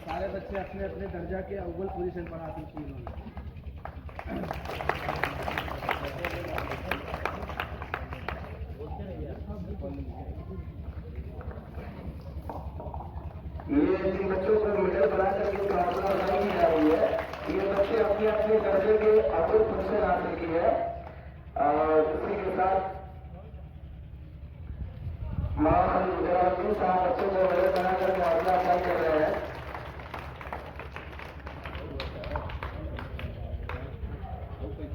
सारे बच्चे अपने अपने दर्जा के अव्वल पोजीशन पर हासिल किए ये जिन बच्चों को मेडल बना करके प्रार्थना नहीं की जा रही है, ये बच्चे अपने अपने दर्जे के अव्वल पोजीशन हासिल की है। इसी के साथ साहब बच्चों को मेडल बना करके हौसला अफजाई कर रहे हैं। कोई